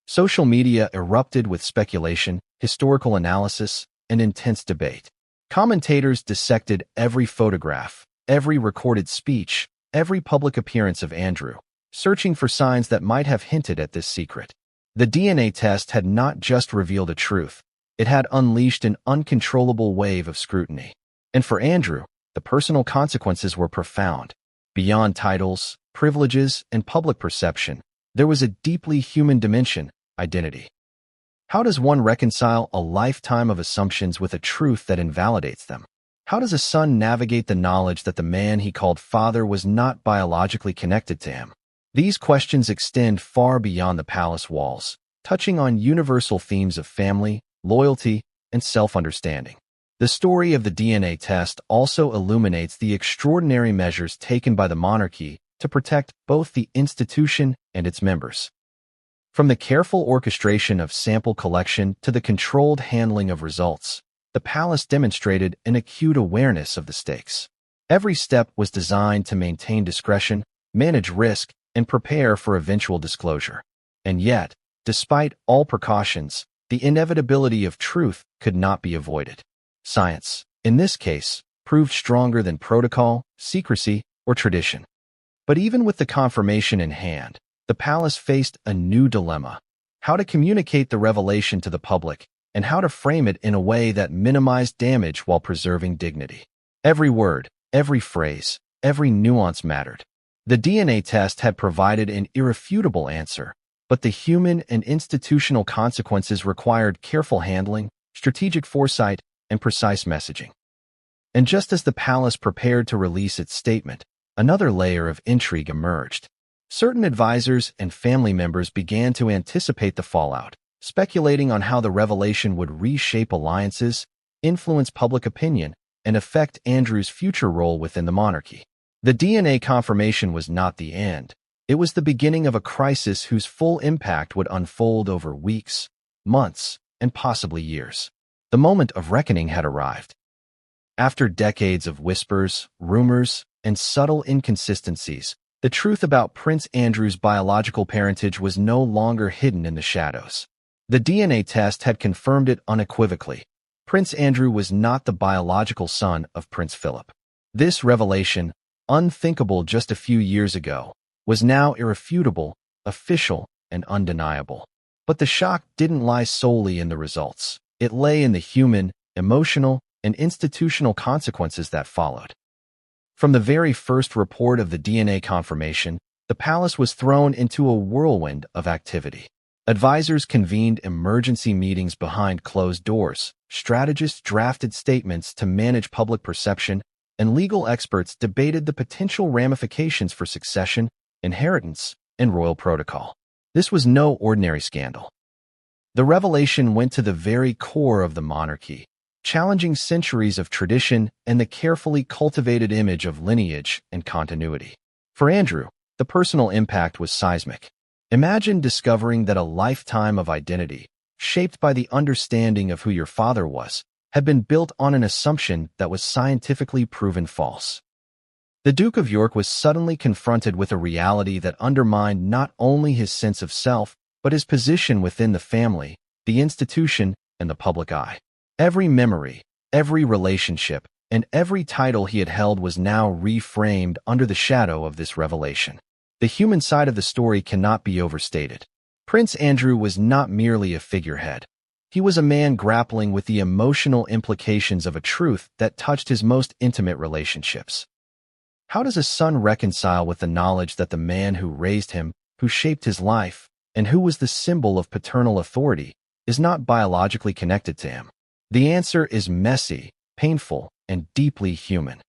Social media erupted with speculation, historical analysis, and intense debate. Commentators dissected every photograph, every recorded speech, every public appearance of Andrew, searching for signs that might have hinted at this secret. The DNA test had not just revealed a truth, it had unleashed an uncontrollable wave of scrutiny. And for Andrew, the personal consequences were profound. Beyond titles, privileges, and public perception, there was a deeply human dimension: identity. How does one reconcile a lifetime of assumptions with a truth that invalidates them? How does a son navigate the knowledge that the man he called father was not biologically connected to him? These questions extend far beyond the palace walls, touching on universal themes of family, loyalty, and self-understanding. The story of the DNA test also illuminates the extraordinary measures taken by the monarchy to protect both the institution and its members. From the careful orchestration of sample collection to the controlled handling of results, the palace demonstrated an acute awareness of the stakes. Every step was designed to maintain discretion, manage risk, and prepare for eventual disclosure. And yet, despite all precautions, the inevitability of truth could not be avoided. Science, in this case, proved stronger than protocol, secrecy, or tradition. But even with the confirmation in hand, the palace faced a new dilemma: how to communicate the revelation to the public, and how to frame it in a way that minimized damage while preserving dignity. Every word, every phrase, every nuance mattered. The DNA test had provided an irrefutable answer, but the human and institutional consequences required careful handling, strategic foresight, and precise messaging. And just as the palace prepared to release its statement, another layer of intrigue emerged. Certain advisors and family members began to anticipate the fallout, speculating on how the revelation would reshape alliances, influence public opinion, and affect Andrew's future role within the monarchy. The DNA confirmation was not the end. It was the beginning of a crisis whose full impact would unfold over weeks, months, and possibly years. The moment of reckoning had arrived. After decades of whispers, rumors, and subtle inconsistencies, the truth about Prince Andrew's biological parentage was no longer hidden in the shadows. The DNA test had confirmed it unequivocally. Prince Andrew was not the biological son of Prince Philip. This revelation, unthinkable just a few years ago, was now irrefutable, official, and undeniable. But the shock didn't lie solely in the results. It lay in the human, emotional, and institutional consequences that followed. From the very first report of the DNA confirmation, the palace was thrown into a whirlwind of activity. Advisors convened emergency meetings behind closed doors, strategists drafted statements to manage public perception, and legal experts debated the potential ramifications for succession, inheritance, and royal protocol. This was no ordinary scandal. The revelation went to the very core of the monarchy, challenging centuries of tradition and the carefully cultivated image of lineage and continuity. For Andrew, the personal impact was seismic. Imagine discovering that a lifetime of identity, shaped by the understanding of who your father was, had been built on an assumption that was scientifically proven false. The Duke of York was suddenly confronted with a reality that undermined not only his sense of self, but his position within the family, the institution, and the public eye. Every memory, every relationship, and every title he had held was now reframed under the shadow of this revelation. The human side of the story cannot be overstated. Prince Andrew was not merely a figurehead. He was a man grappling with the emotional implications of a truth that touched his most intimate relationships. How does a son reconcile with the knowledge that the man who raised him, who shaped his life, and who was the symbol of paternal authority, is not biologically connected to him? The answer is messy, painful, and deeply human.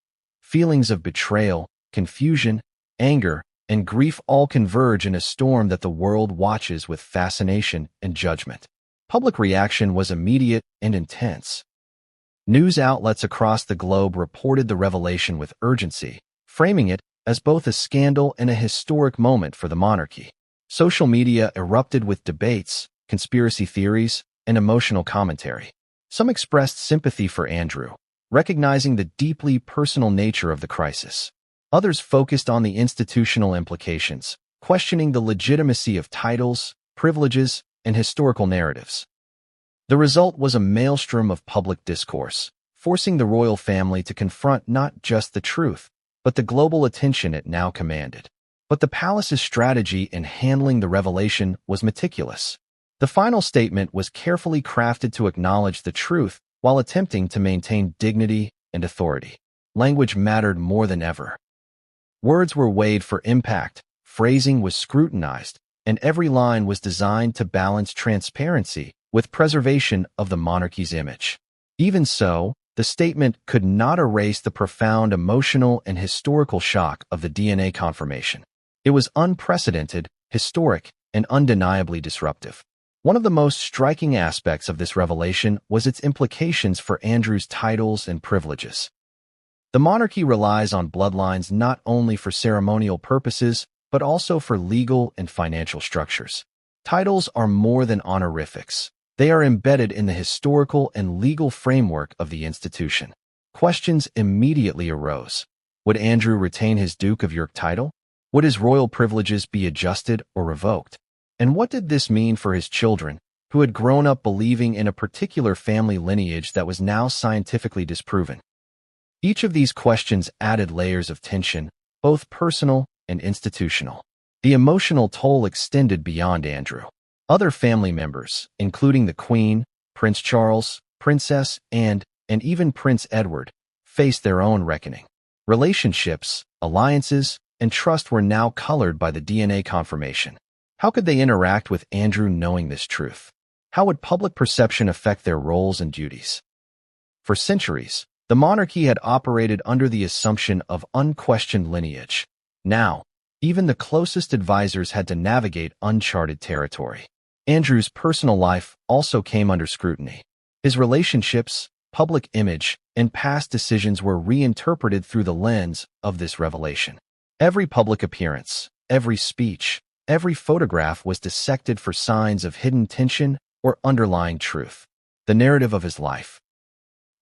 Feelings of betrayal, confusion, anger, and grief all converge in a storm that the world watches with fascination and judgment. Public reaction was immediate and intense. News outlets across the globe reported the revelation with urgency, framing it as both a scandal and a historic moment for the monarchy. Social media erupted with debates, conspiracy theories, and emotional commentary. Some expressed sympathy for Andrew, recognizing the deeply personal nature of the crisis. Others focused on the institutional implications, questioning the legitimacy of titles, privileges, and historical narratives. The result was a maelstrom of public discourse, forcing the royal family to confront not just the truth, but the global attention it now commanded. But the palace's strategy in handling the revelation was meticulous. The final statement was carefully crafted to acknowledge the truth while attempting to maintain dignity and authority. Language mattered more than ever. Words were weighed for impact, phrasing was scrutinized, and every line was designed to balance transparency with preservation of the monarchy's image. Even so, the statement could not erase the profound emotional and historical shock of the DNA confirmation. It was unprecedented, historic, and undeniably disruptive. One of the most striking aspects of this revelation was its implications for Andrew's titles and privileges. The monarchy relies on bloodlines not only for ceremonial purposes, but also for legal and financial structures. Titles are more than honorifics. They are embedded in the historical and legal framework of the institution. Questions immediately arose. Would Andrew retain his Duke of York title? Would his royal privileges be adjusted or revoked? And what did this mean for his children, who had grown up believing in a particular family lineage that was now scientifically disproven? Each of these questions added layers of tension, both personal and institutional. The emotional toll extended beyond Andrew. Other family members, including the Queen, Prince Charles, Princess Anne, and even Prince Edward, faced their own reckoning. Relationships, alliances, and trust were now colored by the DNA confirmation. How could they interact with Andrew knowing this truth? How would public perception affect their roles and duties? For centuries, the monarchy had operated under the assumption of unquestioned lineage. Now, even the closest advisors had to navigate uncharted territory. Andrew's personal life also came under scrutiny. His relationships, public image, and past decisions were reinterpreted through the lens of this revelation. Every public appearance, every speech, every photograph was dissected for signs of hidden tension or underlying truth. The narrative of his life,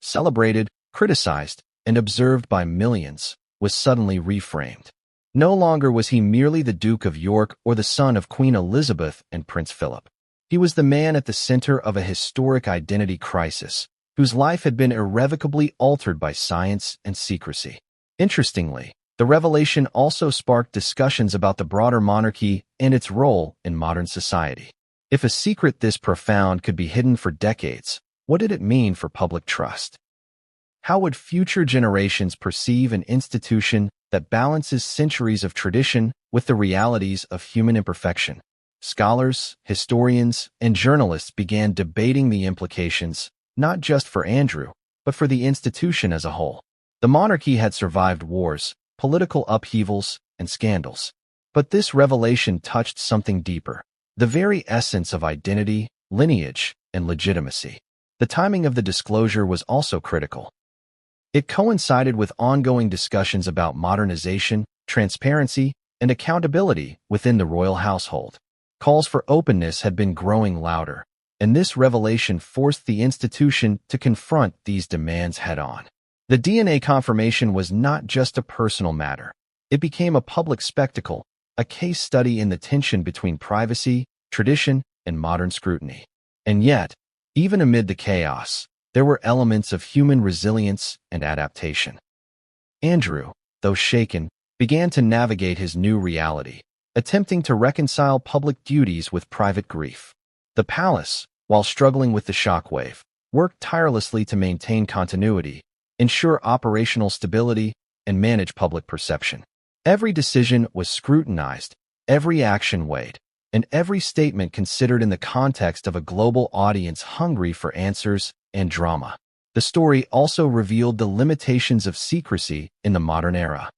celebrated, criticized, and observed by millions, was suddenly reframed. No longer was he merely the Duke of York or the son of Queen Elizabeth and Prince Philip. He was the man at the center of a historic identity crisis, whose life had been irrevocably altered by science and secrecy. Interestingly, the revelation also sparked discussions about the broader monarchy and its role in modern society. If a secret this profound could be hidden for decades, what did it mean for public trust? How would future generations perceive an institution that balances centuries of tradition with the realities of human imperfection? Scholars, historians, and journalists began debating the implications, not just for Andrew, but for the institution as a whole. The monarchy had survived wars, political upheavals, and scandals. But this revelation touched something deeper, the very essence of identity, lineage, and legitimacy. The timing of the disclosure was also critical. It coincided with ongoing discussions about modernization, transparency, and accountability within the royal household. Calls for openness had been growing louder, and this revelation forced the institution to confront these demands head-on. The DNA confirmation was not just a personal matter. It became a public spectacle, a case study in the tension between privacy, tradition, and modern scrutiny. And yet, even amid the chaos, there were elements of human resilience and adaptation. Andrew, though shaken, began to navigate his new reality, attempting to reconcile public duties with private grief. The palace, while struggling with the shockwave, worked tirelessly to maintain continuity, ensure operational stability, and manage public perception. Every decision was scrutinized, every action weighed, and every statement considered in the context of a global audience hungry for answers and drama. The story also revealed the limitations of secrecy in the modern era.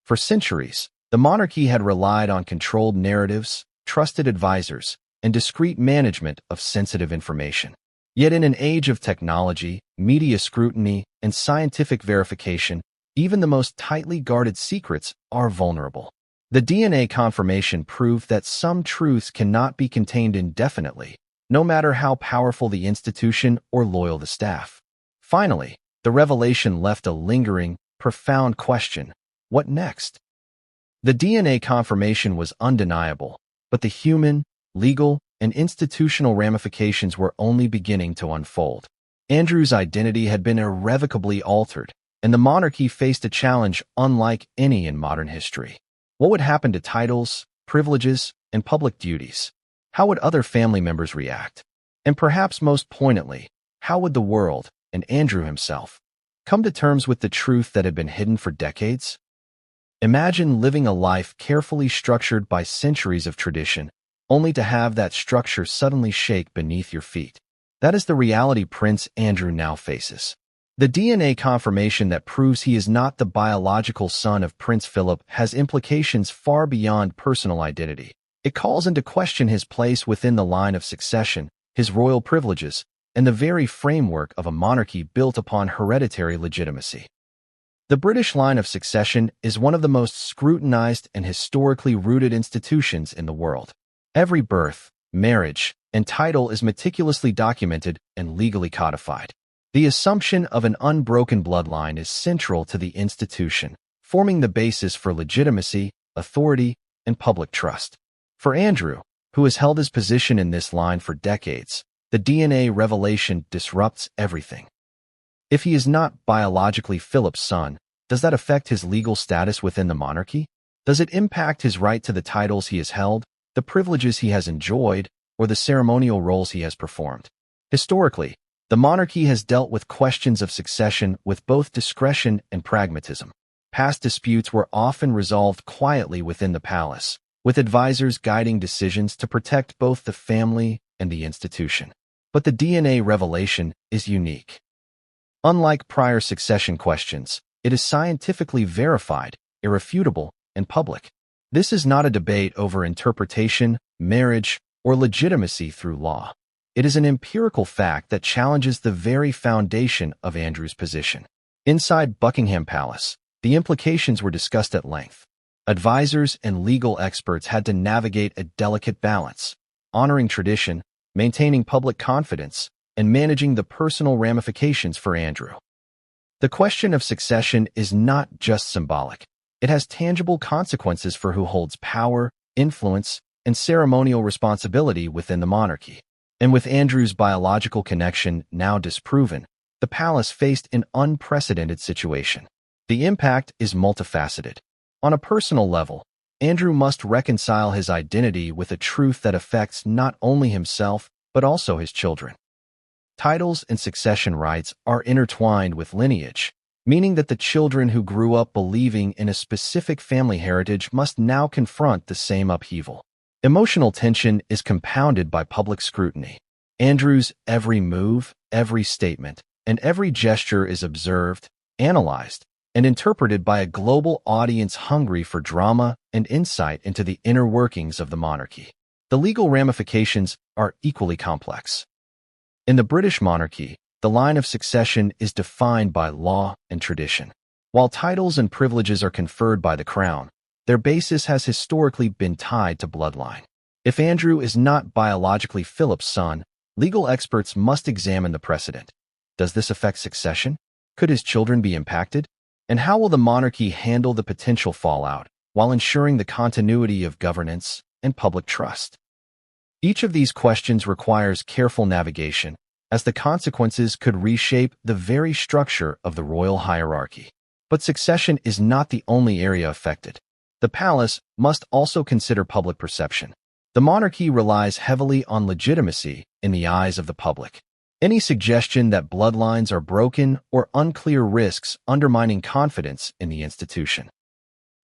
For centuries, the monarchy had relied on controlled narratives, trusted advisors, and discreet management of sensitive information. Yet in an age of technology, media scrutiny, and scientific verification, even the most tightly guarded secrets are vulnerable. The DNA confirmation proved that some truths cannot be contained indefinitely, no matter how powerful the institution or loyal the staff. Finally, the revelation left a lingering, profound question: what next? The DNA confirmation was undeniable, but the human, legal, and institutional ramifications were only beginning to unfold. Andrew's identity had been irrevocably altered, and the monarchy faced a challenge unlike any in modern history. What would happen to titles, privileges, and public duties? How would other family members react? And perhaps most poignantly, how would the world, and Andrew himself, come to terms with the truth that had been hidden for decades? Imagine living a life carefully structured by centuries of tradition, only to have that structure suddenly shake beneath your feet. That is the reality Prince Andrew now faces. The DNA confirmation that proves he is not the biological son of Prince Philip has implications far beyond personal identity. It calls into question his place within the line of succession, his royal privileges, and the very framework of a monarchy built upon hereditary legitimacy. The British line of succession is one of the most scrutinized and historically rooted institutions in the world. Every birth, marriage, and title is meticulously documented and legally codified. The assumption of an unbroken bloodline is central to the institution, forming the basis for legitimacy, authority, and public trust. For Andrew, who has held his position in this line for decades, the DNA revelation disrupts everything. If he is not biologically Philip's son, does that affect his legal status within the monarchy? Does it impact his right to the titles he has held, the privileges he has enjoyed, or the ceremonial roles he has performed? Historically, the monarchy has dealt with questions of succession with both discretion and pragmatism. Past disputes were often resolved quietly within the palace, with advisors guiding decisions to protect both the family and the institution. But the DNA revelation is unique. Unlike prior succession questions, it is scientifically verified, irrefutable, and public. This is not a debate over interpretation, marriage, or legitimacy through law. It is an empirical fact that challenges the very foundation of Andrew's position. Inside Buckingham Palace, the implications were discussed at length. Advisors and legal experts had to navigate a delicate balance, honoring tradition, maintaining public confidence, and managing the personal ramifications for Andrew. The question of succession is not just symbolic. It has tangible consequences for who holds power, influence, and ceremonial responsibility within the monarchy. And with Andrew's biological connection now disproven, the palace faced an unprecedented situation. The impact is multifaceted. On a personal level, Andrew must reconcile his identity with a truth that affects not only himself, but also his children. Titles and succession rights are intertwined with lineage, meaning that the children who grew up believing in a specific family heritage must now confront the same upheaval. Emotional tension is compounded by public scrutiny. Andrew's every move, every statement, and every gesture is observed, analyzed, and interpreted by a global audience hungry for drama and insight into the inner workings of the monarchy. The legal ramifications are equally complex. In the British monarchy, the line of succession is defined by law and tradition. While titles and privileges are conferred by the crown, their basis has historically been tied to bloodline. If Andrew is not biologically Philip's son, legal experts must examine the precedent. Does this affect succession? Could his children be impacted? And how will the monarchy handle the potential fallout while ensuring the continuity of governance and public trust? Each of these questions requires careful navigation, as the consequences could reshape the very structure of the royal hierarchy. But succession is not the only area affected. The palace must also consider public perception. The monarchy relies heavily on legitimacy in the eyes of the public. Any suggestion that bloodlines are broken or unclear risks undermining confidence in the institution.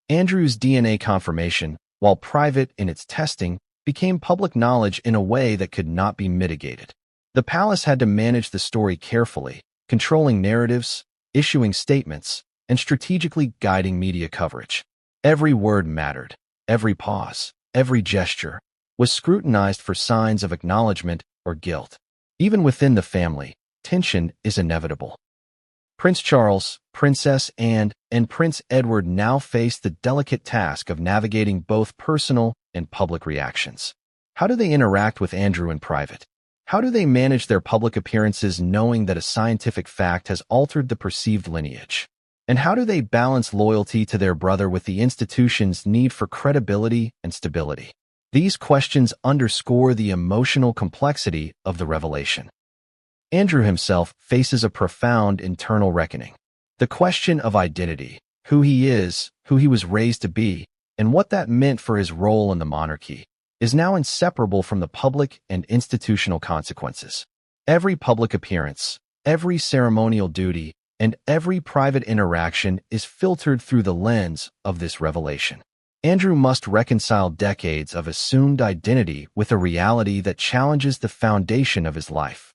Andrew's DNA confirmation, while private in its testing, became public knowledge in a way that could not be mitigated. The palace had to manage the story carefully, controlling narratives, issuing statements, and strategically guiding media coverage. Every word mattered. Every pause, every gesture, was scrutinized for signs of acknowledgement or guilt. Even within the family, tension is inevitable. Prince Charles, Princess Anne, and Prince Edward now face the delicate task of navigating both personal and public reactions. How do they interact with Andrew in private? How do they manage their public appearances knowing that a scientific fact has altered the perceived lineage? And how do they balance loyalty to their brother with the institution's need for credibility and stability? These questions underscore the emotional complexity of the revelation. Andrew himself faces a profound internal reckoning. The question of identity, who he is, who he was raised to be, and what that meant for his role in the monarchy, is now inseparable from the public and institutional consequences. Every public appearance, every ceremonial duty, and every private interaction is filtered through the lens of this revelation. Andrew must reconcile decades of assumed identity with a reality that challenges the foundation of his life.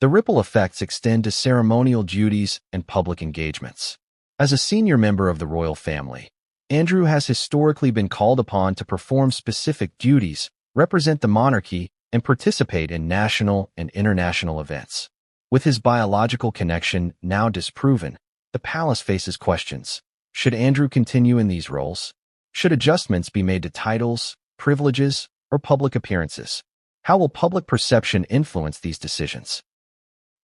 The ripple effects extend to ceremonial duties and public engagements. As a senior member of the royal family, Andrew has historically been called upon to perform specific duties, represent the monarchy, and participate in national and international events. With his biological connection now disproven, the palace faces questions. Should Andrew continue in these roles? Should adjustments be made to titles, privileges, or public appearances? How will public perception influence these decisions?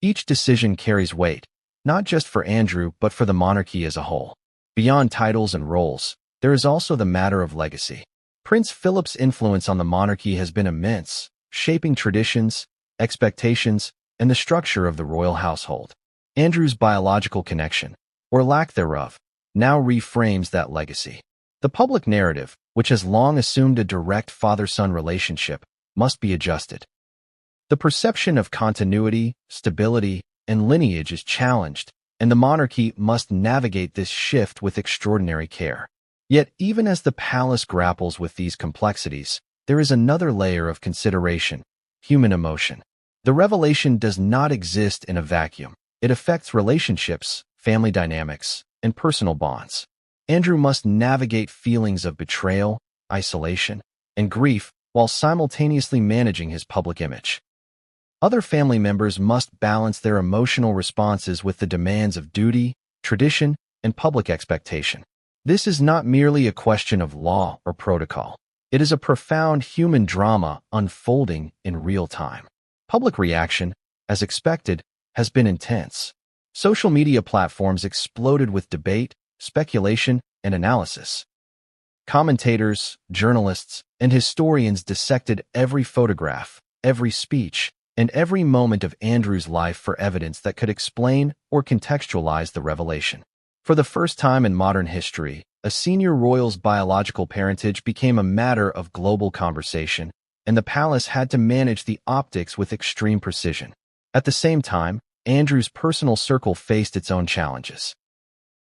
Each decision carries weight, not just for Andrew but for the monarchy as a whole. Beyond titles and roles, there is also the matter of legacy. Prince Philip's influence on the monarchy has been immense, shaping traditions, expectations, and the structure of the royal household. Andrew's biological connection, or lack thereof, now reframes that legacy. The public narrative, which has long assumed a direct father-son relationship, must be adjusted. The perception of continuity, stability, and lineage is challenged, and the monarchy must navigate this shift with extraordinary care. Yet, even as the palace grapples with these complexities, there is another layer of consideration: human emotion. The revelation does not exist in a vacuum. It affects relationships, family dynamics, and personal bonds. Andrew must navigate feelings of betrayal, isolation, and grief while simultaneously managing his public image. Other family members must balance their emotional responses with the demands of duty, tradition, and public expectation. This is not merely a question of law or protocol. It is a profound human drama unfolding in real time. Public reaction, as expected, has been intense. Social media platforms exploded with debate, speculation, and analysis. Commentators, journalists, and historians dissected every photograph, every speech, and every moment of Andrew's life for evidence that could explain or contextualize the revelation. For the first time in modern history, a senior royal's biological parentage became a matter of global conversation, and the palace had to manage the optics with extreme precision. At the same time, Andrew's personal circle faced its own challenges.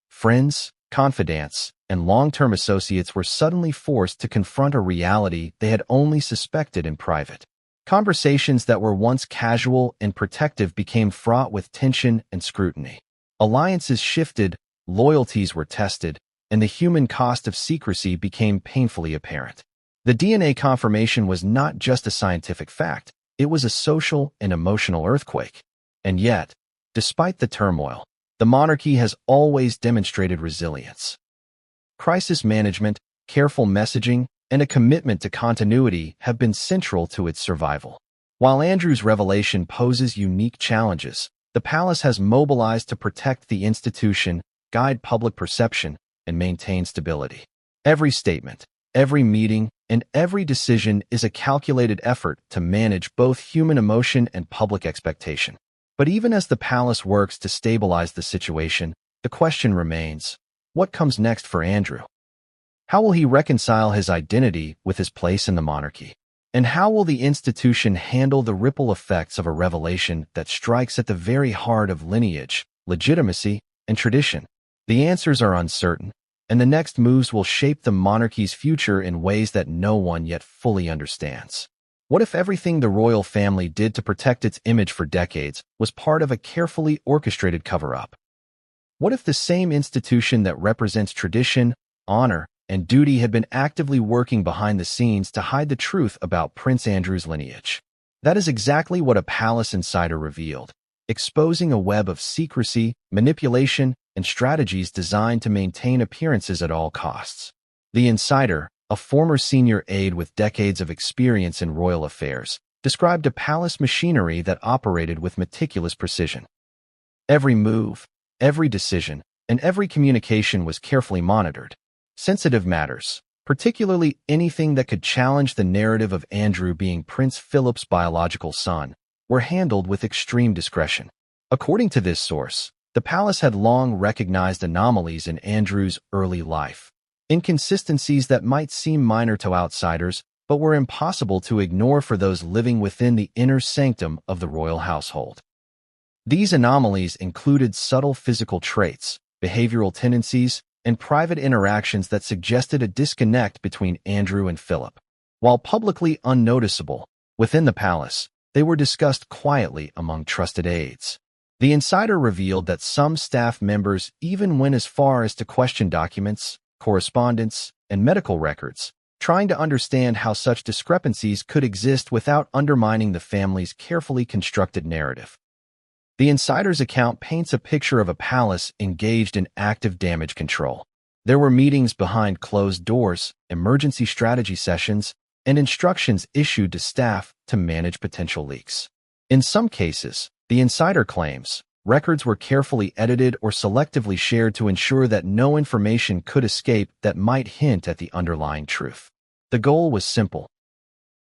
Friends, confidants, and long-term associates were suddenly forced to confront a reality they had only suspected in private. Conversations that were once casual and protective became fraught with tension and scrutiny. Alliances shifted, loyalties were tested, and the human cost of secrecy became painfully apparent. The DNA confirmation was not just a scientific fact, it was a social and emotional earthquake. And yet, despite the turmoil, the monarchy has always demonstrated resilience. Crisis management, careful messaging, and a commitment to continuity have been central to its survival. While Andrew's revelation poses unique challenges, the palace has mobilized to protect the institution, guide public perception, and maintain stability. Every statement, every meeting, and every decision is a calculated effort to manage both human emotion and public expectation. But even as the palace works to stabilize the situation, the question remains: what comes next for Andrew? How will he reconcile his identity with his place in the monarchy? And how will the institution handle the ripple effects of a revelation that strikes at the very heart of lineage, legitimacy, and tradition? The answers are uncertain, and the next moves will shape the monarchy's future in ways that no one yet fully understands. What if everything the royal family did to protect its image for decades was part of a carefully orchestrated cover-up? What if the same institution that represents tradition, honor, and duty had been actively working behind the scenes to hide the truth about Prince Andrew's lineage? That is exactly what a palace insider revealed, exposing a web of secrecy, manipulation, and strategies designed to maintain appearances at all costs. The insider, a former senior aide with decades of experience in royal affairs, described a palace machinery that operated with meticulous precision. Every move, every decision, and every communication was carefully monitored. Sensitive matters, particularly anything that could challenge the narrative of Andrew being Prince Philip's biological son, were handled with extreme discretion. According to this source, the palace had long recognized anomalies in Andrew's early life. inconsistencies that might seem minor to outsiders, but were impossible to ignore for those living within the inner sanctum of the royal household. These anomalies included subtle physical traits, behavioral tendencies, and private interactions that suggested a disconnect between Andrew and Philip. While publicly unnoticeable, within the palace, they were discussed quietly among trusted aides. The insider revealed that some staff members even went as far as to question documents, correspondence, and medical records, trying to understand how such discrepancies could exist without undermining the family's carefully constructed narrative. The insider's account paints a picture of a palace engaged in active damage control. There were meetings behind closed doors, emergency strategy sessions, and instructions issued to staff to manage potential leaks. In some cases, the insider claims, records were carefully edited or selectively shared to ensure that no information could escape that might hint at the underlying truth. The goal was simple: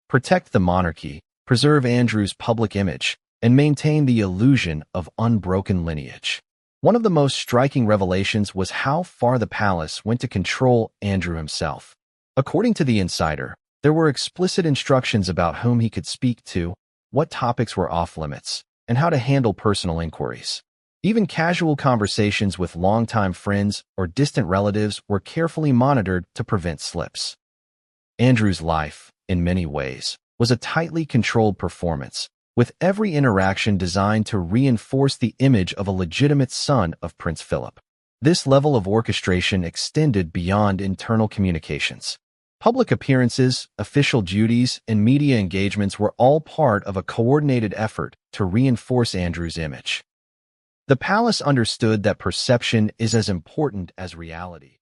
protect the monarchy, preserve Andrew's public image, and maintain the illusion of unbroken lineage. One of the most striking revelations was how far the palace went to control Andrew himself. According to the insider, there were explicit instructions about whom he could speak to, what topics were off-limits, and how to handle personal inquiries. Even casual conversations with longtime friends or distant relatives were carefully monitored to prevent slips. Andrew's life, in many ways, was a tightly controlled performance, with every interaction designed to reinforce the image of a legitimate son of Prince Philip. This level of orchestration extended beyond internal communications. Public appearances, official duties, and media engagements were all part of a coordinated effort to reinforce Andrew's image. The palace understood that perception is as important as reality.